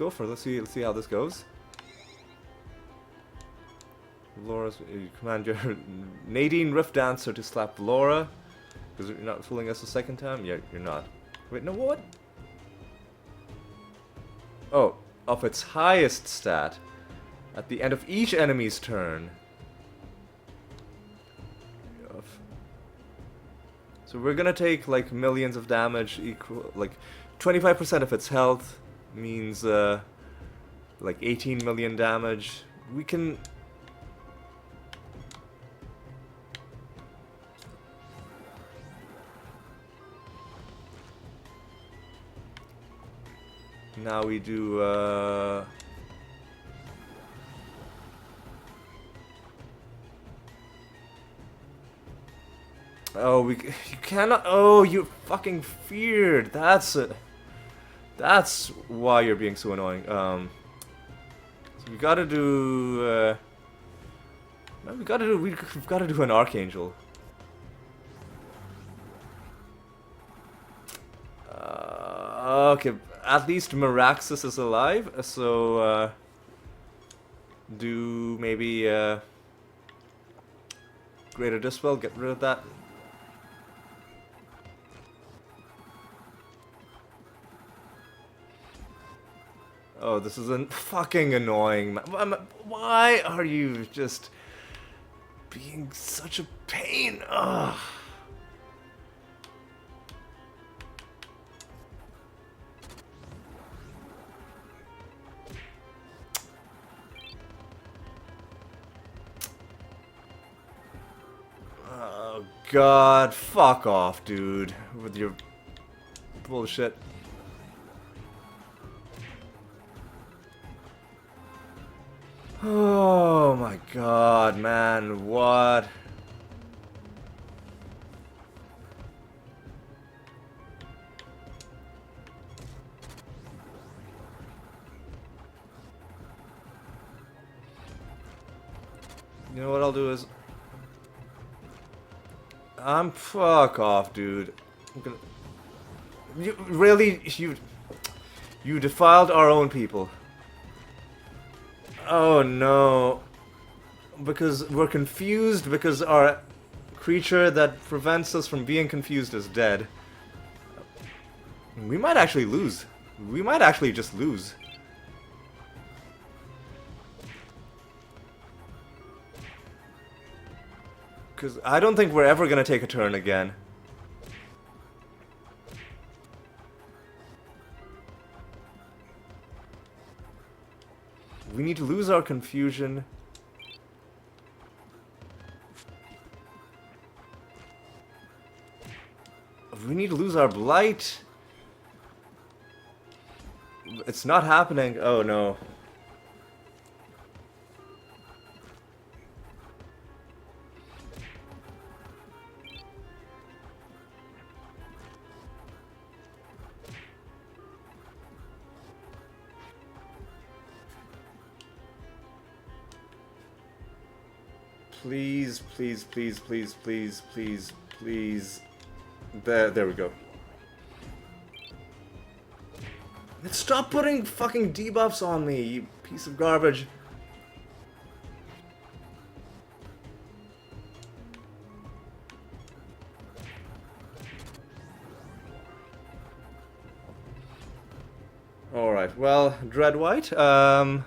for it. Let's see how this goes. Vlora's, you command your Nadine Rift Dancer to slap Vlora. Because you're not fooling us a second time? Yeah, you're not. Wait, no, what? Oh, of its highest stat. At the end of each enemy's turn. So we're gonna take like millions of damage, equal like 25% of its health means like 18 million damage. We can... Now we do oh, you cannot. Oh, you fucking feared. That's it. That's why you're being so annoying. So we gotta do. No, we've gotta do an Archangel. Okay, at least Meraxis is alive, so do maybe greater dispel, get rid of that. Oh, this is fucking annoying. Why are you just being such a pain? Ugh. Oh god, fuck off, dude, with your bullshit. Oh my god, man, what? You know what I'll do is... fuck off, dude. I'm gonna... You, really? You defiled our own people. Oh no. Because we're confused because our creature that prevents us from being confused is dead. We might actually lose. We might actually just lose. Because I don't think we're ever going to take a turn again. We need to lose our confusion. We need to lose our blight. It's not happening. Oh no. Please, please, please, please, please, please, please. There we go. Stop putting fucking debuffs on me, you piece of garbage. Alright, well, Dread White, oh,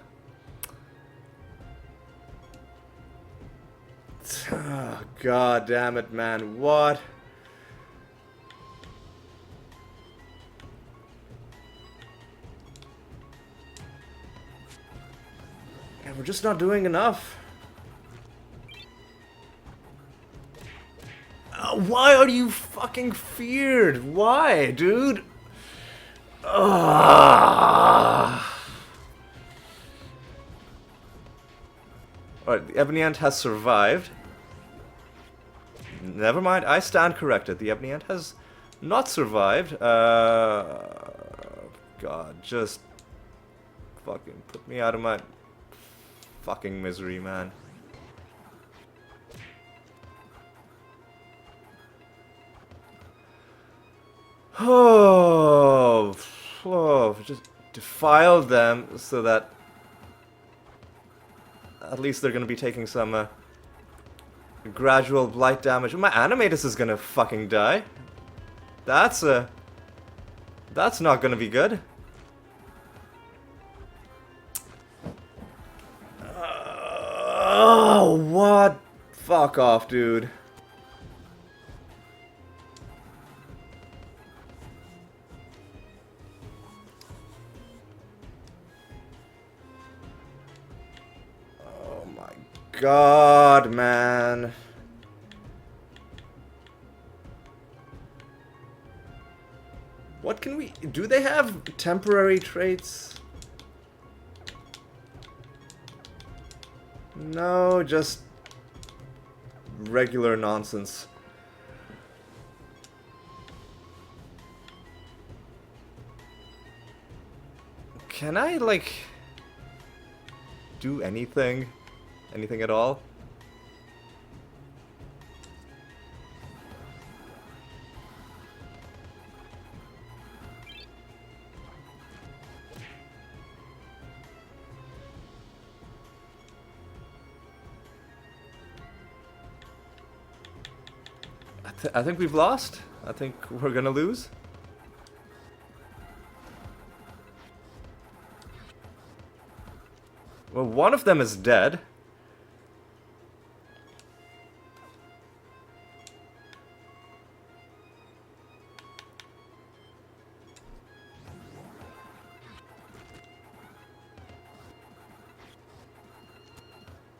god damn it, man, what? We're just not doing enough. Why are you fucking feared? Why, dude? Alright, the Ebony Ant has survived. Never mind, I stand corrected. The Ebony Ant has not survived. God, just fucking put me out of my fucking misery, man. Oh, just defiled them so that at least they're gonna be taking some gradual blight damage. My Animatus is gonna fucking die. That's not gonna be good. Oh, what? Fuck off, dude. Oh my god, man. What can we... Do they have temporary traits? No, just regular nonsense. Can I, like, do anything? Anything at all? I think we've lost. I think we're gonna lose. Well, one of them is dead.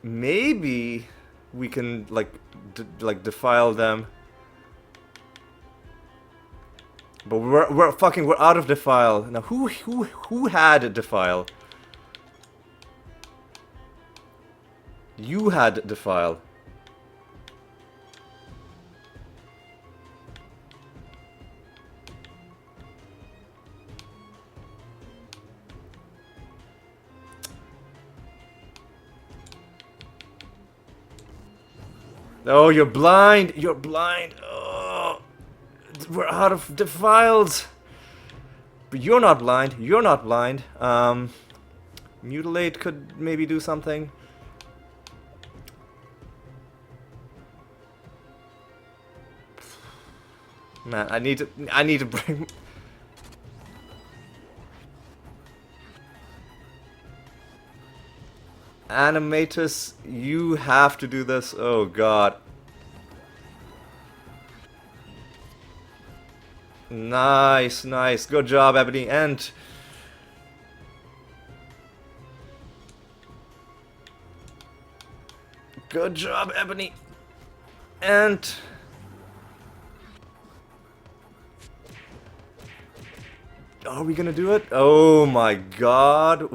Maybe we can like defile them. But we're out of defile. Now who had defile? You had defile. Oh, you're blind! You're blind! Oh, we're out of defiles! But you're not blind. You're not blind. Mutilate could maybe do something. Man, I need to bring... Animatus, you have to do this. Oh god. Nice, nice. Good job, Ebony. And good job, Ebony. And are we gonna do it? Oh my god.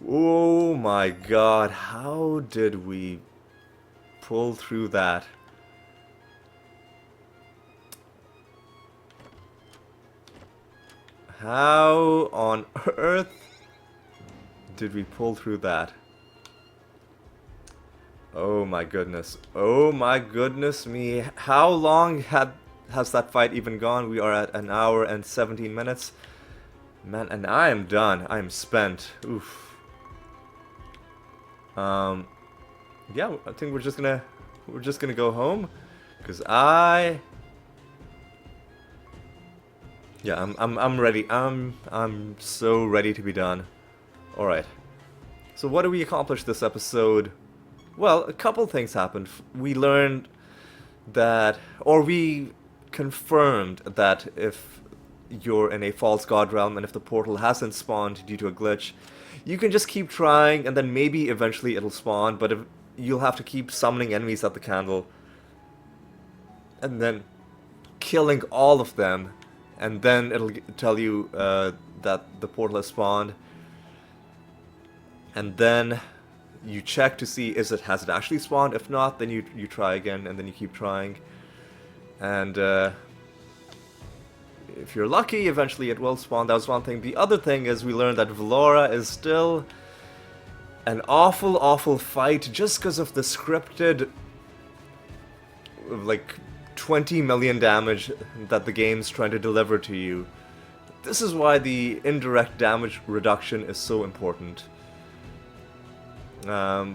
Oh my god. How did we pull through that? How on earth did we pull through that? Oh my goodness. Oh my goodness me. How long has that fight even gone? We are at 1 hour and 17 minutes. Man, and I am done. I am spent. Oof. Yeah, I think we're just gonna go home, cause yeah, I'm ready. I'm so ready to be done. All right. So what did we accomplish this episode? Well, a couple things happened. We learned that, or we confirmed that if you're in a false god realm and if the portal hasn't spawned due to a glitch, you can just keep trying and then maybe eventually it'll spawn, but you'll have to keep summoning enemies at the candle and then killing all of them, and then it'll tell you that the portal has spawned, and then you check to see has it actually spawned. If not, then you try again, and then you keep trying, and if you're lucky, eventually it will spawn. That was one thing. The other thing is we learned that Vlora is still an awful fight just because of the scripted like 20 million damage that the game's trying to deliver to you. This is why the indirect damage reduction is so important.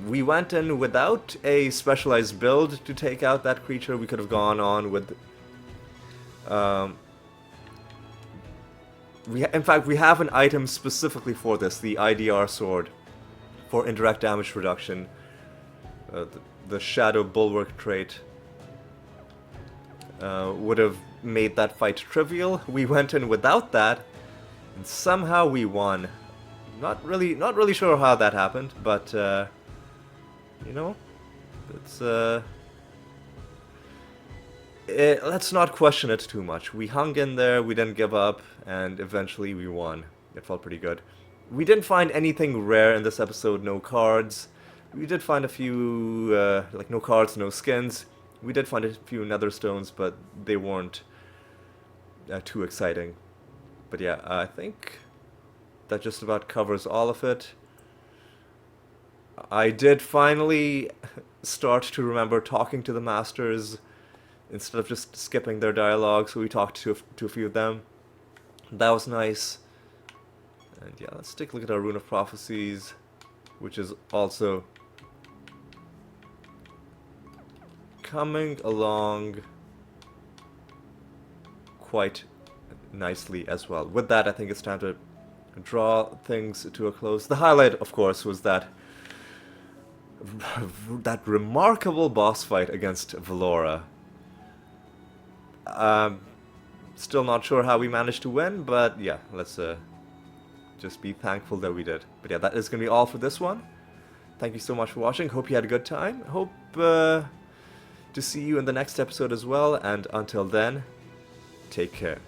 We went in without a specialized build to take out that creature. We could have gone on with in fact, we have an item specifically for this, the IDR sword, for indirect damage reduction. The Shadow Bulwark trait would have made that fight trivial. We went in without that, and somehow we won. Not really sure how that happened, but you know, it's let's not question it too much. We hung in there, we didn't give up, and eventually we won. It felt pretty good. We didn't find anything rare in this episode, no cards. We did find a few, like no cards, no skins. We did find a few nether stones, but they weren't too exciting. But yeah, I think that just about covers all of it. I did finally start to remember talking to the masters instead of just skipping their dialogue, so we talked to a few of them. That was nice. And yeah, let's take a look at our Rune of Prophecies, which is also coming along quite nicely as well. With that, I think it's time to draw things to a close. The highlight, of course, was that remarkable boss fight against Vlora. Still not sure how we managed to win, but yeah, let's just be thankful that we did. But yeah, that is going to be all for this one. Thank you so much for watching. Hope you had a good time. Hope to see you in the next episode as well. And until then, take care.